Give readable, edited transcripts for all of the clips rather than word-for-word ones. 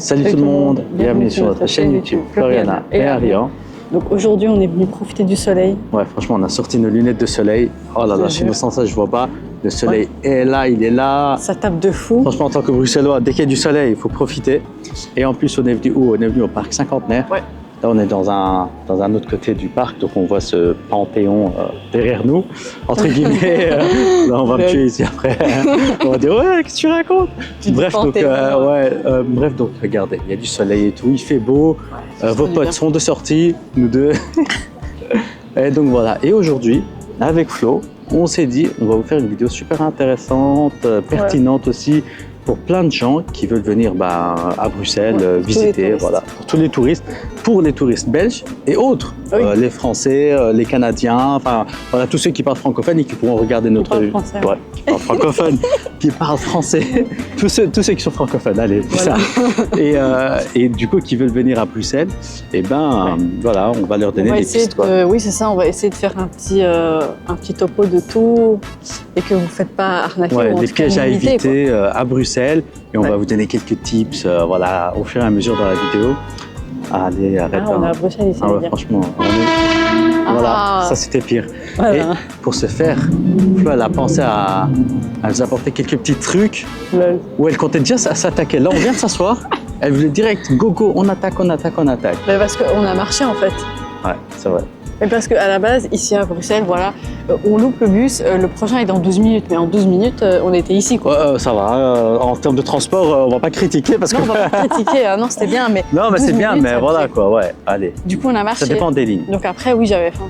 Salut tout le monde, bienvenue sur notre chaîne YouTube Floriana et Arian. Donc aujourd'hui on est venu profiter du soleil. Ouais, franchement on a sorti nos lunettes de soleil. Oh là là, chez nous sans ça je vois pas. Le soleil est là, il est là. Ça tape de fou. Franchement en tant que Bruxellois, dès qu'il y a du soleil, il faut profiter. Et en plus on est venu où? On est venu au parc Cinquantenaire. Ouais. Là on est dans un autre côté du parc, donc on voit ce panthéon derrière nous, entre guillemets. Là on va me tuer ici après. On va dire ouais, qu'est-ce que tu racontes? Bref, donc regardez, il y a du soleil et tout, il fait beau. Vos potes sont de sortie, nous deux. Et donc voilà. Et aujourd'hui, avec Flo, on s'est dit, on va vous faire une vidéo super intéressante, pertinente aussi, pour plein de gens qui veulent venir à Bruxelles visiter, voilà, pour les touristes belges et autres, les Français, les Canadiens, enfin voilà, tous ceux qui parlent francophone et qui pourront regarder notre français, qui parlent francophone, qui parlent français, tous ceux qui sont francophones, allez, voilà. Ça. Et du coup qui veulent venir à Bruxelles, et voilà, on va leur donner des pistes. Oui, c'est ça, on va essayer de faire un petit topo de tout et que vous ne faites pas arnaquer. Des pièges à éviter à Bruxelles, et on va vous donner quelques tips voilà, au fur et à mesure dans la vidéo. Allez, arrête. On est à Bruxelles ici. Franchement, voilà, ça c'était pire. Voilà. Et pour ce faire, Flo, elle a pensé à nous apporter quelques petits trucs où elle comptait déjà s'attaquer. Là, on vient de s'asseoir, elle voulait direct, go, on attaque. Mais parce qu'on a marché en fait. Ouais, c'est vrai. Mais parce qu'à la base, ici à Bruxelles, voilà, on loupe le bus, le prochain est dans 12 minutes, mais en 12 minutes, on était ici, quoi. Ça va, en termes de transport, on va pas critiquer parce que... Non, on va pas critiquer, non, c'était bien, mais... Non, mais c'est bien, mais voilà, quoi, ouais, allez. Du coup, on a marché. Ça dépend des lignes. Donc après, oui, j'avais faim.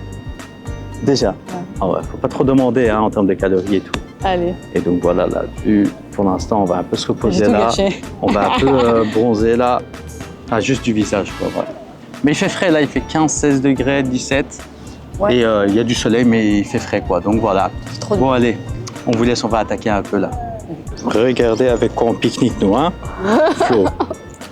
Déjà. Faut pas trop demander en termes de calories et tout. Allez. Et donc voilà, là, pour l'instant, on va un peu se reposer là. On va un peu bronzer là. Juste du visage, quoi, ouais. Mais il fait frais, là, il fait 15, 16 degrés, 17. Ouais. Et il y a du soleil, mais il fait frais, quoi. Donc voilà. Bon, allez, on vous laisse, on va attaquer un peu là. Regardez avec quoi on pique-nique, nous, hein. Flo.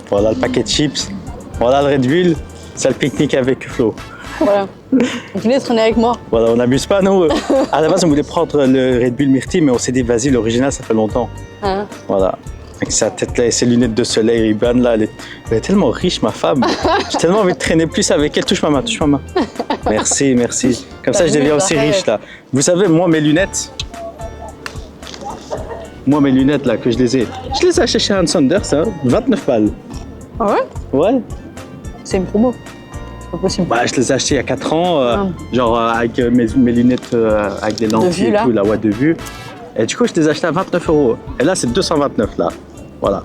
Voilà le paquet de chips. Voilà le Red Bull. C'est le pique-nique avec Flo. Voilà. Vous voulez traîner avec moi? Voilà, on n'abuse pas, nous. À la base, on voulait prendre le Red Bull Myrtille, mais on s'est dit, vas-y, l'original, ça fait longtemps. Voilà. Avec sa tête là et ses lunettes de soleil Ray-Ban là, elle est tellement riche, ma femme. J'ai tellement envie de traîner plus avec elle. Touche ma main. Merci. Comme ça, je deviens aussi riche là. Vous savez, moi, mes lunettes là, que je les ai achetées chez Hans Sanders, 29 balles. Ah ouais? Ouais. C'est une promo. C'est pas possible. Je les ai achetées il y a 4 ans, genre avec mes lunettes avec des lentilles et tout, de vue. Et du coup, je les ai achetées à 29 €. Et là, c'est 229 là. Voilà.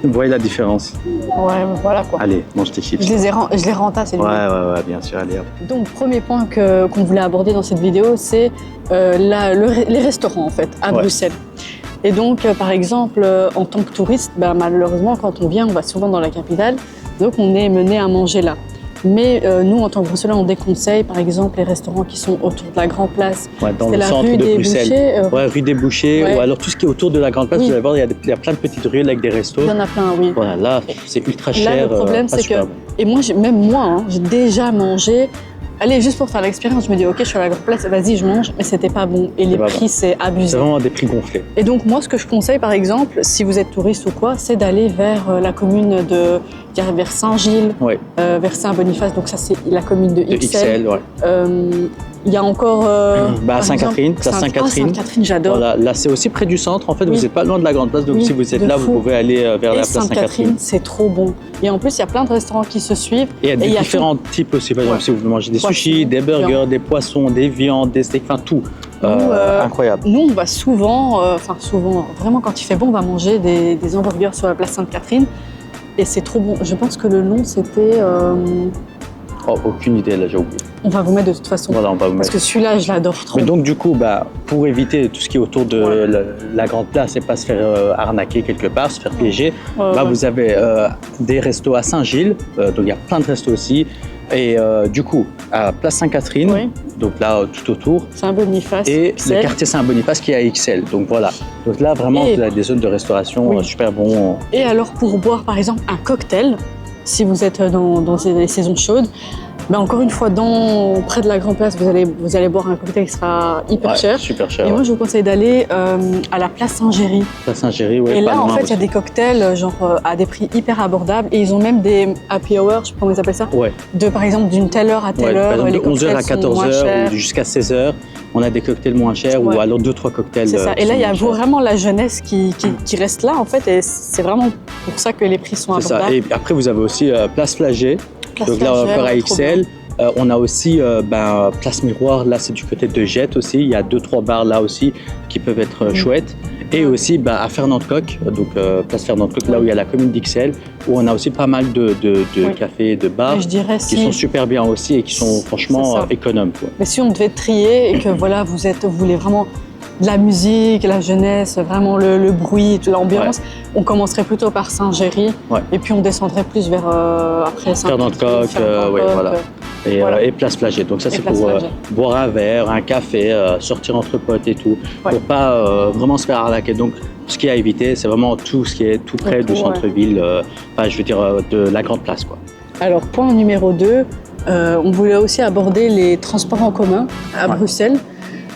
Vous voyez la différence? Ouais, voilà quoi. Allez, mange tes chips. Je les rentasse. Ouais, bien sûr, allez. Donc, premier point qu'on voulait aborder dans cette vidéo, c'est les restaurants en fait, à Bruxelles. Et donc, par exemple, en tant que touriste, malheureusement, quand on vient, on va souvent dans la capitale. Donc, on est mené à manger là. Mais nous, en tant que Bruxellois, on déconseille, par exemple, les restaurants qui sont autour de la Grande Place. Ouais, dans le centre de Bruxelles. Rue des Bouchers, ou alors tout ce qui est autour de la Grande Place, vous allez voir, il y a plein de petites ruelles avec des restos. Il y en a plein, oui. Voilà, là, c'est ultra cher. Là, le problème, c'est que... Et moi, j'ai déjà mangé... Allez, juste pour faire l'expérience, je me dis, ok, je suis à la Grande Place, vas-y, je mange, mais c'était pas bon. Et les prix, c'est abusé. C'est vraiment des prix gonflés. Et donc, moi, ce que je conseille, par exemple, si vous êtes touriste ou quoi, c'est d'aller vers la commune vers Saint-Gilles, vers Saint-Boniface, donc ça, c'est la commune de Ixelles. Il y a encore... Sainte-Catherine, Sainte-Catherine, j'adore. Voilà, là, c'est aussi près du centre, en fait, vous n'êtes pas loin de la Grande Place, donc si vous êtes là, vous pouvez aller vers la place Sainte-Catherine. C'est trop bon. Et en plus, il y a plein de restaurants qui se suivent. Et il y a des différents types aussi, par exemple, si vous voulez manger des sushis, des burgers, des poissons, des viandes, des steaks, enfin tout. Incroyable. Nous, on va souvent, vraiment quand il fait bon, on va manger des hamburgers sur la place Sainte-Catherine. Et c'est trop bon. Je pense que le nom, c'était... aucune idée, là, j'ai oublié. On va vous mettre de toute façon. Voilà, on va vous parce mettre. Que celui-là, je l'adore trop. Mais donc, du coup, pour éviter tout ce qui est autour de la Grande Place et pas se faire arnaquer quelque part, se faire piéger, vous avez des restos à Saint-Gilles, donc il y a plein de restos aussi. Et du coup, à Place Sainte-Catherine, donc là, tout autour. Saint-Boniface. Et le quartier Saint-Boniface qui est à Ixelles. Donc voilà. Donc là, vraiment, vous avez des zones de restauration super bons. Et alors, pour boire, par exemple, un cocktail, si vous êtes dans les saisons chaudes, Ben encore une fois, près de la Grand Place, vous allez boire un cocktail qui sera hyper cher. Super cher. Et moi, je vous conseille d'aller à la place Saint-Géry. Place Saint-Géry, oui. Et là, en fait, il y a des cocktails à des prix hyper abordables. Et ils ont même des happy hours, je sais pas comment ils appellent ça. Ouais. Par exemple, d'une telle heure à telle heure. Par exemple, de 11h à 14h ou jusqu'à 16h. On a des cocktails moins chers ou alors 2-3 cocktails. C'est ça. Et là, il y a vraiment la jeunesse qui reste là, en fait. Et c'est vraiment pour ça que les prix sont abordables. C'est ça. Et après, vous avez aussi Place Flagey. Donc là, encore à XL. On a aussi Place Miroir. Là, c'est du côté de Jette aussi. Il y a 2-3 bars là aussi qui peuvent être chouettes. Et aussi à Fernand-de-Coq, donc Place Fernand-de-Coq, là où il y a la commune d'XL, où on a aussi pas mal de cafés, de bars qui sont super bien aussi et qui sont franchement économes. Quoi. Mais si on devait trier et que voilà, vous voulez vraiment de la musique, la jeunesse, vraiment le bruit, l'ambiance, on commencerait plutôt par Saint-Géry et puis on descendrait plus vers après Fernand-de-Coq, voilà. Et Place Flagey. Donc ça, c'est pour boire un verre, un café, sortir entre potes et tout, pour pas vraiment se faire arnaquer. Donc, ce qui est à éviter, c'est vraiment tout ce qui est tout près du centre-ville, je veux dire de la Grande Place, quoi. Alors, point numéro 2, on voulait aussi aborder les transports en commun à Bruxelles.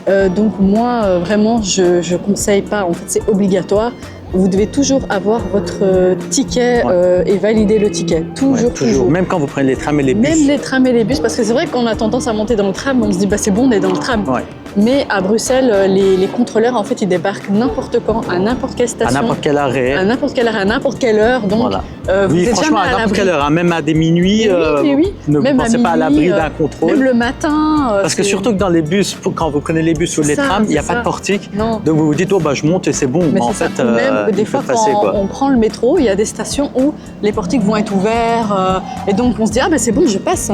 Donc moi, vraiment, je conseille pas. En fait, c'est obligatoire. Vous devez toujours avoir votre ticket et valider le ticket. Toujours. Même quand vous prenez les trams et les bus. Même les trams et les bus, parce que c'est vrai qu'on a tendance à monter dans le tram, on se dit c'est bon, on est dans le tram. Mais à Bruxelles, les contrôleurs, en fait, ils débarquent n'importe quand, à n'importe quelle station. À n'importe quel arrêt. À n'importe quelle heure. Donc, vous êtes franchement, jamais à n'importe quelle heure, même à des minuits, ne pensez pas à l'abri d'un contrôle. Même le matin. Parce que surtout que dans les bus, quand vous prenez les bus ou les trams, il n'y a pas de portique. Non. Donc vous vous dites, je monte et c'est bon. Mais en fait, même des fois, quand on prend le métro, il y a des stations où les portiques vont être ouverts. Et donc on se dit, c'est bon, je passe.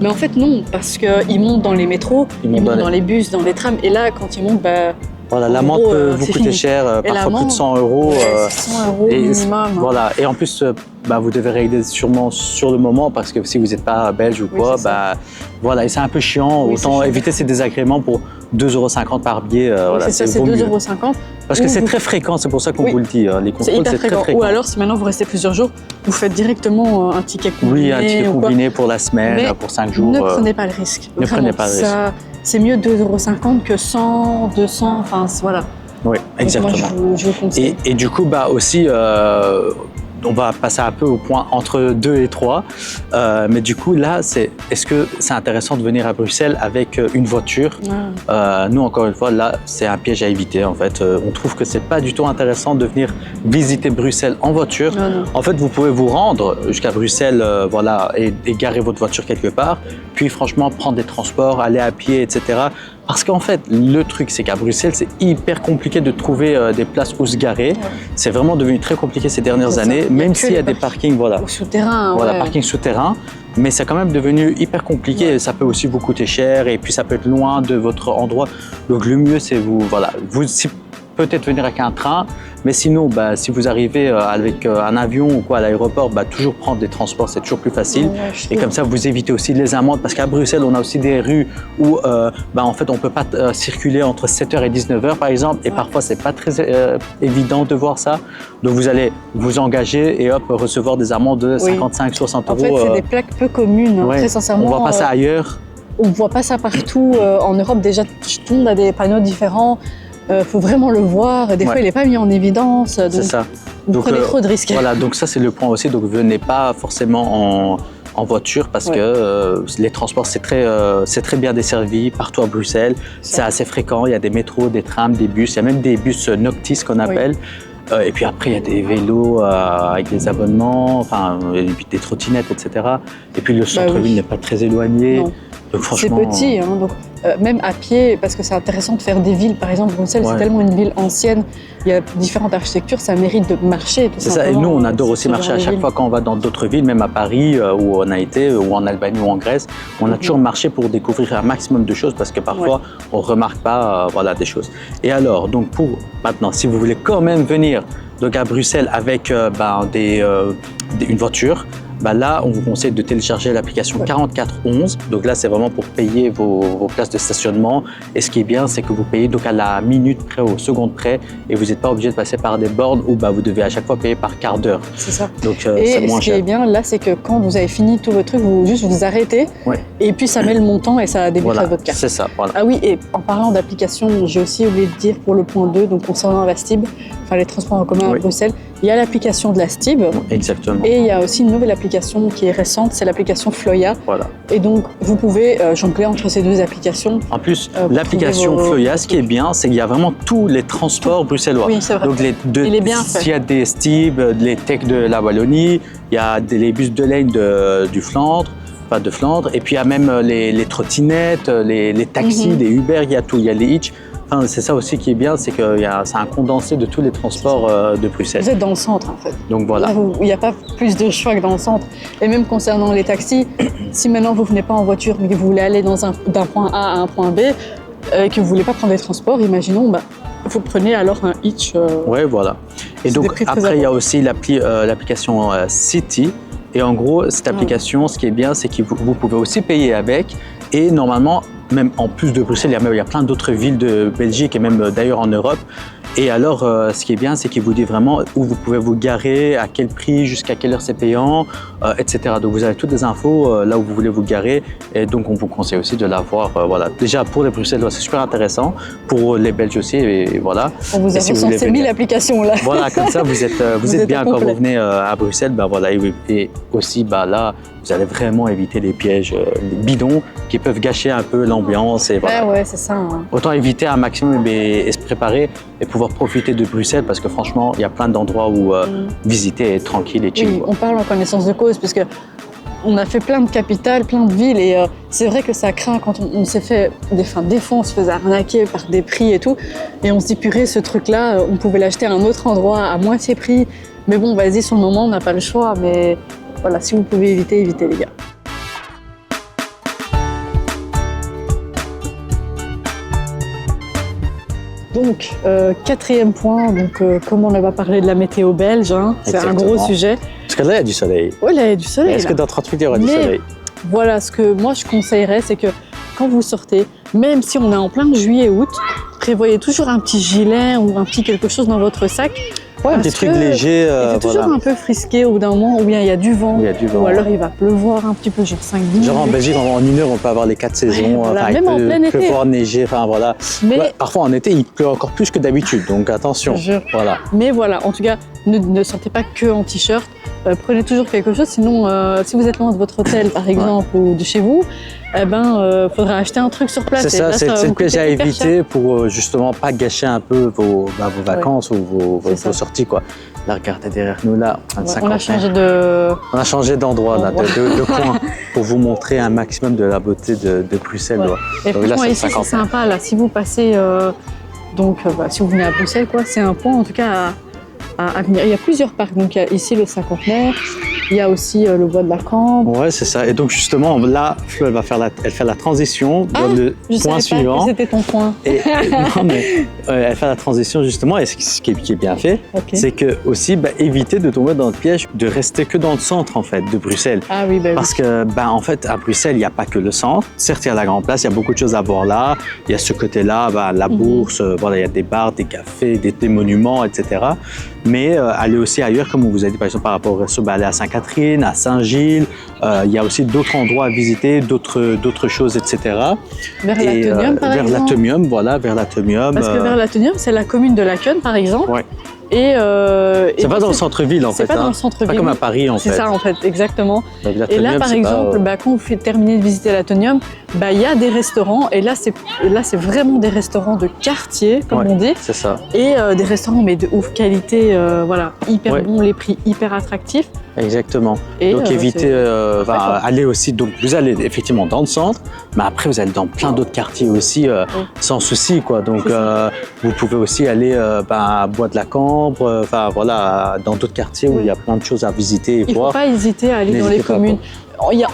Mais en fait, non, parce qu'ils montent dans les métros, ils montent dans les bus, dans les trams. Et là, quand ils montent, l'amende peut vous coûter cher, parfois plus de 100 euros. 100 € minimum. Voilà. Et en plus, vous devez régler sûrement sur le moment parce que si vous n'êtes pas belge ou quoi, et c'est un peu chiant. Autant éviter ces désagréments pour 2,50 € par billet. C'est 2,50 €. Parce que c'est très fréquent, c'est pour ça qu'on vous le dit. Les contrôles, c'est très fréquent. Ou alors, si maintenant vous restez plusieurs jours, vous faites directement un ticket combiné. Oui, un ticket combiné pour la semaine, pour 5 jours. Ne prenez pas le risque. Ne prenez pas le risque. C'est mieux 2,50 € que 100, 200, enfin voilà. Oui, exactement. Moi, je vous conseille. Et du coup, aussi, on va passer un peu au point entre 2 et 3. Mais du coup, là, est-ce que c'est intéressant de venir à Bruxelles avec une voiture? Nous, encore une fois, là, c'est un piège à éviter, en fait. On trouve que c'est pas du tout intéressant de venir visiter Bruxelles en voiture. Non. En fait, vous pouvez vous rendre jusqu'à Bruxelles, et garer votre voiture quelque part. Puis, franchement, prendre des transports, aller à pied, etc. Parce qu'en fait, le truc, c'est qu'à Bruxelles, c'est hyper compliqué de trouver des places où se garer. C'est vraiment devenu très compliqué ces dernières années, même s'il y a des parkings, souterrains. Parking souterrain. Mais c'est quand même devenu hyper compliqué. Ça peut aussi vous coûter cher et puis ça peut être loin de votre endroit. Donc le mieux, c'est peut-être venir avec un train, mais sinon, si vous arrivez avec un avion ou quoi à l'aéroport, toujours prendre des transports, c'est toujours plus facile. Et comme ça, vous évitez aussi les amendes, parce qu'à Bruxelles, on a aussi des rues où, en fait, on peut pas circuler entre 7h et 19h, par exemple, et parfois, c'est pas très évident de voir ça. Donc, vous allez vous engager et recevoir des amendes de 55, 60 €. En fait, c'est des plaques peu communes, très sincèrement. On voit pas ça ailleurs. On voit pas ça partout. En Europe, déjà, tout le monde a des panneaux différents. Faut vraiment le voir. Des fois, il n'est pas mis en évidence. C'est ça. Vous prenez trop de risques. Voilà, donc ça, c'est le point aussi. Donc, venez pas forcément en voiture parce que les transports, c'est très bien desservi partout à Bruxelles. C'est assez fréquent. Il y a des métros, des trams, des bus. Il y a même des bus Noctis qu'on appelle. Et puis après, il y a des vélos avec des abonnements, et puis des trottinettes, etc. Et puis le centre-ville n'est pas très éloigné. Non. Donc franchement, c'est petit, donc même à pied, parce que c'est intéressant de faire des villes. Par exemple, Bruxelles, c'est tellement une ville ancienne, il y a différentes architectures, ça mérite de marcher. C'est ça, et nous, on adore aussi marcher à chaque fois quand on va dans d'autres villes, même à Paris, où on a été, ou en Albanie ou en Grèce. On a toujours marché pour découvrir un maximum de choses, parce que parfois, on ne remarque pas des choses. Et alors, donc pour maintenant, si vous voulez quand même venir donc à Bruxelles avec une voiture, là, on vous conseille de télécharger l'application 4411. Donc là, c'est vraiment pour payer vos places de stationnement. Et ce qui est bien, c'est que vous payez donc à la minute près, au seconde près, et vous n'êtes pas obligé de passer par des bornes où vous devez à chaque fois payer par quart d'heure. C'est ça. Donc c'est moins cher. Et ce qui est bien là, c'est que quand vous avez fini tout votre truc, vous arrêtez, et puis ça met le montant et ça débite votre carte. C'est ça, voilà. Ah oui, et en parlant d'application, j'ai aussi oublié de dire pour le point 2, donc concernant la STIB, enfin les transports en commun à Bruxelles, il y a l'application de la STIB. Exactement. Et il y a aussi une nouvelle application qui est récente, c'est l'application Floya. Voilà. Et donc, vous pouvez jongler entre ces deux applications. En plus, l'application Floya, ce qui est bien, c'est qu'il y a vraiment tous les transports bruxellois. Oui, c'est vrai. Donc, il est bien fait. Il y a des STIB, les Tech de la Wallonie, il y a les bus de Lane du Flandre, pas de Flandre, et puis il y a même les trottinettes, les taxis, les Uber, il y a tout, il y a les Hitch. Enfin, c'est ça aussi qui est bien, c'est que c'est un condensé de tous les transports de Bruxelles. Vous êtes dans le centre en fait. Donc voilà. Il n'y a pas plus de choix que dans le centre. Et même concernant les taxis, si maintenant vous ne venez pas en voiture mais que vous voulez aller d'un point A à un point B, et que vous ne voulez pas prendre les transports, imaginons, vous prenez alors un Hitch. Oui, voilà. Et donc après, il y a aussi l'application City. Et en gros, cette application, ce qui est bien, c'est que vous pouvez aussi payer avec. Et normalement, même en plus de Bruxelles, il y a plein d'autres villes de Belgique et même d'ailleurs en Europe. Et alors, ce qui est bien, c'est qu'il vous dit vraiment où vous pouvez vous garer, à quel prix, jusqu'à quelle heure c'est payant, etc. Donc, vous avez toutes les infos là où vous voulez vous garer. Et donc, on vous conseille aussi de l'avoir. Voilà. Déjà, pour les Bruxellois, c'est super intéressant. Pour les Belges aussi, et voilà. On vous a recensé 1000 applications là. Voilà, comme ça, vous êtes bien quand vous venez à Bruxelles. Voilà. Et aussi, là, vous allez vraiment éviter les pièges, les bidons qui peuvent gâcher un peu l'ambiance. Et voilà. Ouais, c'est ça. Hein. Autant éviter un maximum et se préparer et pouvoir profiter de Bruxelles parce que franchement, il y a plein d'endroits où visiter et être tranquille et chill. Oui, on parle en connaissance de cause parce que on a fait plein de capitales, plein de villes et c'est vrai que ça craint quand on s'est fait des fois on se faisait arnaquer par des prix et tout et on se dit purée ce truc-là, on pouvait l'acheter à un autre endroit à moitié prix. Mais bon, vas-y, sur le moment, on n'a pas le choix. Mais voilà, si vous pouvez évitez les gars. Donc, quatrième point, comme on va parler de la météo belge, c'est un gros sujet. Parce que là, il y a du soleil. Oui, là, il y a du soleil. Est-ce que dans 38 il y aura du soleil? Voilà, ce que moi je conseillerais, c'est que quand vous sortez, même si on est en plein juillet-août, prévoyez toujours un petit gilet ou un petit quelque chose dans votre sac. Ouais, un petit truc léger. C'est toujours un peu frisqué au bout d'un moment, ou bien il y a du vent, ou alors il va pleuvoir un petit peu, genre 5-10 minutes. Genre en Belgique, en une heure, on peut avoir les 4 saisons. Voilà, même en plein été. Pleuvoir, neiger, enfin voilà. Mais parfois en été, il pleut encore plus que d'habitude, donc attention. Voilà. Mais voilà, en tout cas, ne sortez pas que en t-shirt. Prenez toujours quelque chose, sinon si vous êtes loin de votre hôtel par exemple ou de chez vous, faudra acheter un truc sur place. C'est ça, c'est le piège à éviter pour justement pas gâcher un peu vos vacances ou vos sorties quoi. Là, regardez derrière nous là, on a changé d'endroit là, de coin pour vous montrer un maximum de la beauté de Bruxelles. Ouais. Et franchement, ici c'est sympa là. Si vous passez, si vous venez à Bruxelles quoi, c'est un point en tout cas à venir. Il y a plusieurs parcs, donc il y a ici le Cinquantenaire, il y a aussi le bois de la Cambre. Ouais, c'est ça. Et donc justement, là, Flo, elle fait la transition dans le point suivant. C'était ton point. Non, mais elle fait la transition justement. Et ce qui est bien fait, c'est que aussi éviter de tomber dans le piège de rester que dans le centre en fait de Bruxelles. Ah oui, parce que en fait à Bruxelles, il n'y a pas que le centre. Certes, il y a la Grande Place, il y a beaucoup de choses à voir là. Il y a ce côté-là, la bourse. Voilà, il y a des bars, des cafés, des monuments, etc. Mais aller aussi ailleurs, comme on vous a dit par exemple par rapport au resto, aller à Sainte-Catherine, à Saint-Gilles. Il y a aussi d'autres endroits à visiter, d'autres choses, etc. Vers l'Atomium, par exemple. Vers l'Atomium, voilà, vers l'Atomium. Parce que vers l'Atomium, c'est la commune de Laken, par exemple. Ouais. C'est pas dans le centre-ville en fait. C'est pas dans le centre-ville. Pas comme à Paris en fait. C'est ça en fait, exactement. Donc, et là par exemple, quand vous terminez de visiter l'Atomium, il y a des restaurants et là c'est vraiment des restaurants de quartier comme on dit. C'est ça. Et des restaurants mais de ouf qualité, hyper bons, les prix hyper attractifs. Exactement. Et donc évitez, allez aussi, donc vous allez effectivement dans le centre, mais après vous allez dans plein d'autres quartiers aussi sans souci quoi. Donc vous pouvez aussi aller à Bois de la Cambre, dans d'autres quartiers où il y a plein de choses à visiter et voir. Il ne faut pas hésiter à aller dans les communes.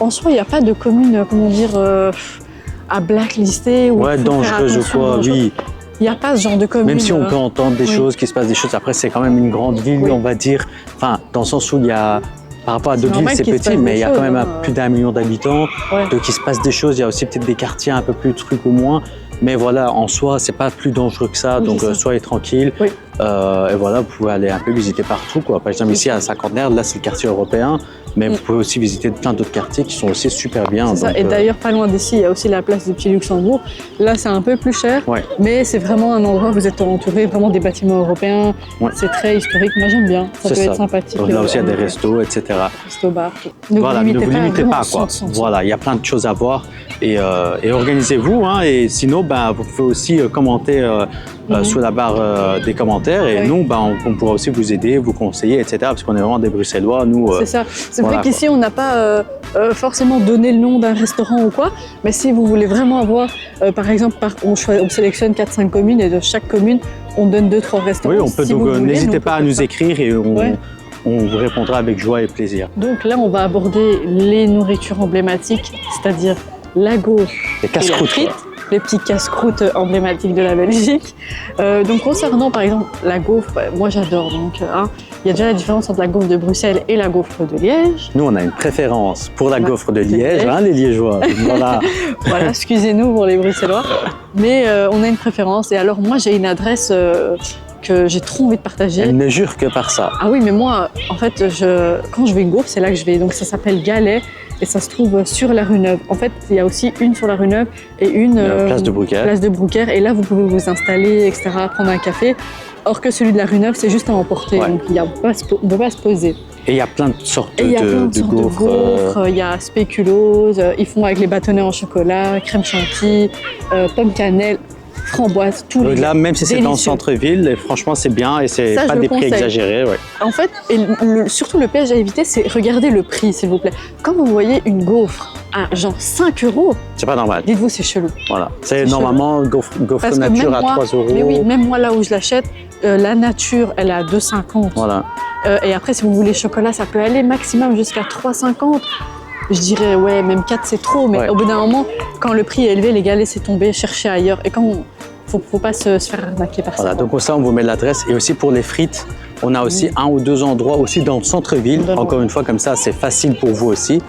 En soi, il n'y a pas de commune, à blacklister ou dangereuse ou quoi, oui. Il n'y a pas ce genre de commune. Même si on peut entendre des choses, qu'il se passe des choses, après c'est quand même une grande ville, on va dire, dans le sens où il y a par rapport à C'est d'autres villes, normal c'est qu'il se petit, passe mais des il y a quand choses, même hein. plus d'1 million d'habitants. Ouais. Donc il se passe des choses. Il y a aussi peut-être des quartiers un peu plus trucs ou moins. Mais voilà, en soi, c'est pas plus dangereux que ça. Oui, Donc c'est ça. soyez tranquille. Oui. Et voilà, vous pouvez aller un peu visiter partout, quoi. Par exemple, ici à Cinquantenaire, là c'est le quartier européen. Mais vous pouvez aussi visiter plein d'autres quartiers qui sont aussi super bien. C'est ça. Donc, Et d'ailleurs, pas loin d'ici, il y a aussi la place du Petit Luxembourg. Là, c'est un peu plus cher, Ouais. mais c'est vraiment un endroit où vous êtes entouré vraiment des bâtiments européens. Ouais. C'est très historique. Moi, j'aime bien. Ça C'est peut ça. être sympathique. Donc, là aussi, il y a des en restos, etc. resto-bar. Voilà, ne vous limitez pas, quoi. Voilà. Voilà, il y a plein de choses à voir et organisez-vous. Hein, et sinon, ben, vous pouvez aussi commenter sous la barre des commentaires et Oui. nous, ben, on pourra aussi vous aider, vous conseiller, etc. Parce qu'on est vraiment des Bruxellois, nous. C'est ça. C'est voilà, vrai qu'ici, on n'a pas forcément donné le nom d'un restaurant ou quoi, mais si vous voulez vraiment avoir, par exemple, on sélectionne 4-5 communes et de chaque commune, on donne 2-3 restaurants. Oui, on peut Si donc vous voulez, n'hésitez pas à nous faire ça. écrire et Ouais. on vous répondra avec joie et plaisir. Donc là, on va aborder les nourritures emblématiques, c'est-à-dire la gaufre Des et la casse-croûtes. frite, quoi. les petits casse-croûtes emblématiques de la Belgique. Donc concernant par exemple la gaufre, moi j'adore. Donc il y a déjà la différence entre la gaufre de Bruxelles et la gaufre de Liège. Nous, on a une préférence pour la Ouais, gaufre de de Liège, Liège. hein, les Liégeois. Voilà. Voilà, excusez-nous pour les Bruxellois, mais on a une préférence. Et alors moi j'ai une adresse que j'ai trop envie de partager. Elle ne jure que par ça. Ah oui, mais moi, en fait, quand je vais une gaufre, c'est là que je vais. Donc ça s'appelle Galet et ça se trouve sur la rue Neuve. En fait, il y a aussi une sur la rue Neuve et une Place de Brouckère. place de Brouckère. Et là, vous pouvez vous installer, etc., prendre un café. Or que celui de la rue Neuve, c'est juste à emporter. Ouais. Donc on ne peut pas se poser. Et il y a plein de sortes Et il y a plein de de sortes gaufres. de gaufres. Il y a spéculoos, ils font avec les bâtonnets en chocolat, crème chantilly, pomme cannelle, framboise, tout les Là, même si c'est dans le délicieux. centre-ville, et franchement, c'est bien et c'est Ça, pas je le des prix conseille. exagérés. Ouais. En fait, et surtout le piège à éviter, c'est regarder le prix, s'il vous plaît. Quand vous voyez une gaufre à genre 5 €, C'est pas normal. dites-vous c'est chelou. Voilà. C'est C'est normalement gaufre Parce que nature même à moi, 3 €. mais oui, même moi là où je l'achète, la nature, elle est à 2,50 €. Voilà. Et après, si vous voulez chocolat, ça peut aller maximum jusqu'à 3,50 €. Je dirais, ouais, même 4, c'est trop. Mais Ouais. au bout d'un moment, quand le prix est élevé, les galets, c'est tombé, chercher ailleurs. Et quand faut pas se faire arnaquer par Voilà. ça. Donc, ça, on vous met l'adresse. Et aussi pour les frites, on a aussi 1 ou 2 endroits aussi dans le centre-ville. Dans le- Encore une fois, comme ça, c'est facile pour vous aussi.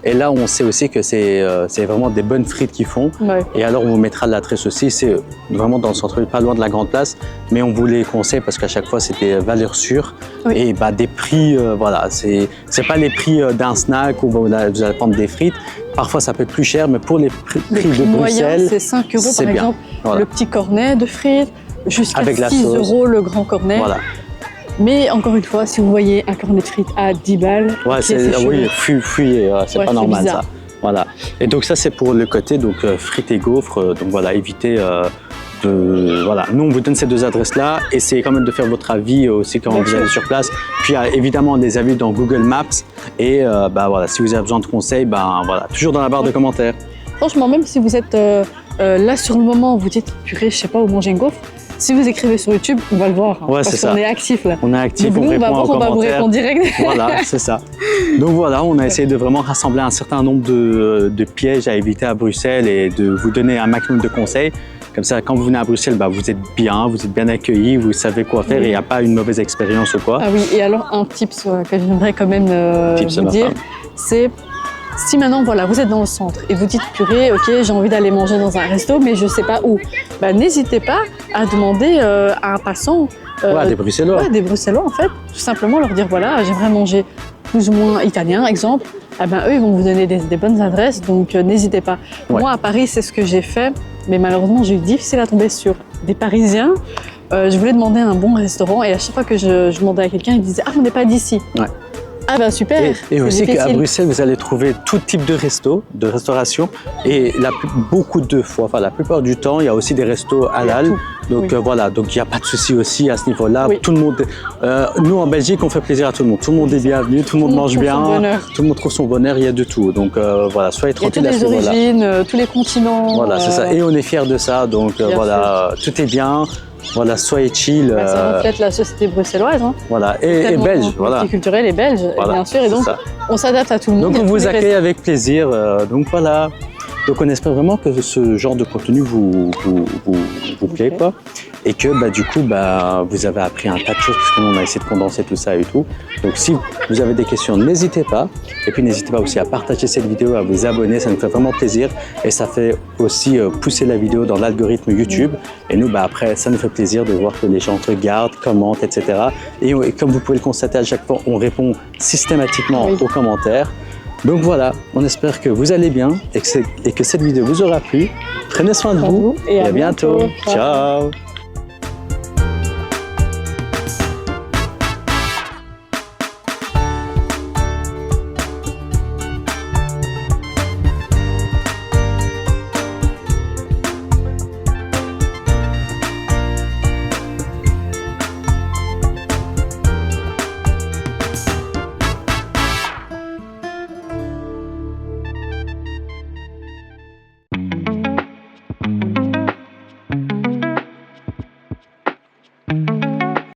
Et là, on sait aussi que c'est vraiment des bonnes frites qu'ils font. Ouais. Et alors, on vous mettra l'adresse aussi. C'est vraiment dans le centre-ville, pas loin de la Grande Place. Mais on vous les conseille parce qu'à chaque fois, c'était valeur sûre. Oui. Et bah, des prix, voilà, c'est pas les prix d'un snack où vous allez prendre des frites. Parfois, ça peut être plus cher, mais pour les prix Le de prix moyen, Bruxelles, c'est 5 € c'est par bien. exemple. Voilà. Le petit cornet de frites, jusqu'à Avec la 6 sauce. € le grand cornet. Voilà. Mais encore une fois, si vous voyez un cornet de frites à 10 balles, Ouais, ok, c'est chelou. oui, fuyez, c'est Ouais, pas c'est normal bizarre. ça. Voilà. Et donc ça c'est pour le côté donc frites et gaufres. Donc voilà, évitez voilà. Nous on vous donne ces deux adresses là. Essayez quand même de faire votre avis aussi quand Bien vous sûr. allez sur place. Puis il y a évidemment des avis dans Google Maps. Et bah voilà, si vous avez besoin de conseils, ben voilà, toujours dans la barre de commentaires. Franchement, même si vous êtes là sur le moment, vous dites purée, je sais pas où manger une gaufre. Si vous écrivez sur YouTube, on va le voir. hein, Ouais, parce c'est ça. qu'on est actif là. On est actif, Donc on nous, on va répond voir, aux on va vous commentaires. répondre direct. Voilà, c'est ça. Donc voilà, on a essayé de vraiment rassembler un certain nombre de pièges à éviter à Bruxelles et de vous donner un maximum de conseils. Comme ça, quand vous venez à Bruxelles, bah, vous êtes bien accueillis, vous savez quoi faire et il n'y a pas une mauvaise expérience ou quoi. Ah oui, et alors un tips que j'aimerais quand même Tips de vous ma dire, femme. c'est si maintenant voilà, vous êtes dans le centre et vous dites purée, ok, j'ai envie d'aller manger dans un resto, mais je sais pas où, bah, n'hésitez pas à demander à un passant, Ouais, des Bruxellois. ouais, des Bruxellois en fait, tout simplement leur dire voilà, j'aimerais manger plus ou moins italien, exemple. Ah ben, eux, ils vont vous donner des bonnes adresses, donc n'hésitez pas. Ouais. Moi, à Paris, c'est ce que j'ai fait, mais malheureusement, j'ai eu difficile à tomber sur des Parisiens. Je voulais demander un bon restaurant et à chaque fois que je demandais à quelqu'un, il disait « Ah, on n'est pas d'ici Ouais. ». Ah ben super, Et c'est aussi qu'à difficile. Bruxelles, vous allez trouver tout type de restauration. Et beaucoup de fois, enfin la plupart du temps, il y a aussi des restos halal. tout, Donc oui. voilà, donc il n'y a pas de souci aussi à ce niveau-là. Oui. Tout le monde, nous en Belgique, on fait plaisir à tout le monde. Tout le monde est bienvenu, tout le monde mange trouve son bien, bonheur. tout le monde trouve son bonheur, il y a de tout. Donc voilà, soyez Il y a toutes tranquille à ce les niveau-là. origines, tous les continents. Voilà, c'est ça. Et on est fiers de ça. Donc Bien voilà, tout est bien. Voilà, soyez chill. Bah, ça reflète la société bruxelloise. Hein. Voilà, et Tellement belge. Voilà. multiculturelle et belge, Voilà, bien sûr. Et c'est donc, ça. on s'adapte à tout le monde. Donc et on tous vous les accueille avec plaisir. Donc voilà. Donc on espère vraiment que ce genre de contenu vous plaît, quoi. Et que du coup, vous avez appris un tas de choses, puisque nous, on a essayé de condenser tout ça et tout. Donc si vous avez des questions, n'hésitez pas. Et puis n'hésitez pas aussi à partager cette vidéo, à vous abonner, ça nous fait vraiment plaisir. Et ça fait aussi pousser la vidéo dans l'algorithme YouTube. Et nous, après, ça nous fait plaisir de voir que les gens regardent, commentent, etc. Et comme vous pouvez le constater à chaque fois, on répond systématiquement aux commentaires. Donc voilà, on espère que vous allez bien et que cette vidéo vous aura plu. Prenez soin de vous et à bientôt. Ciao.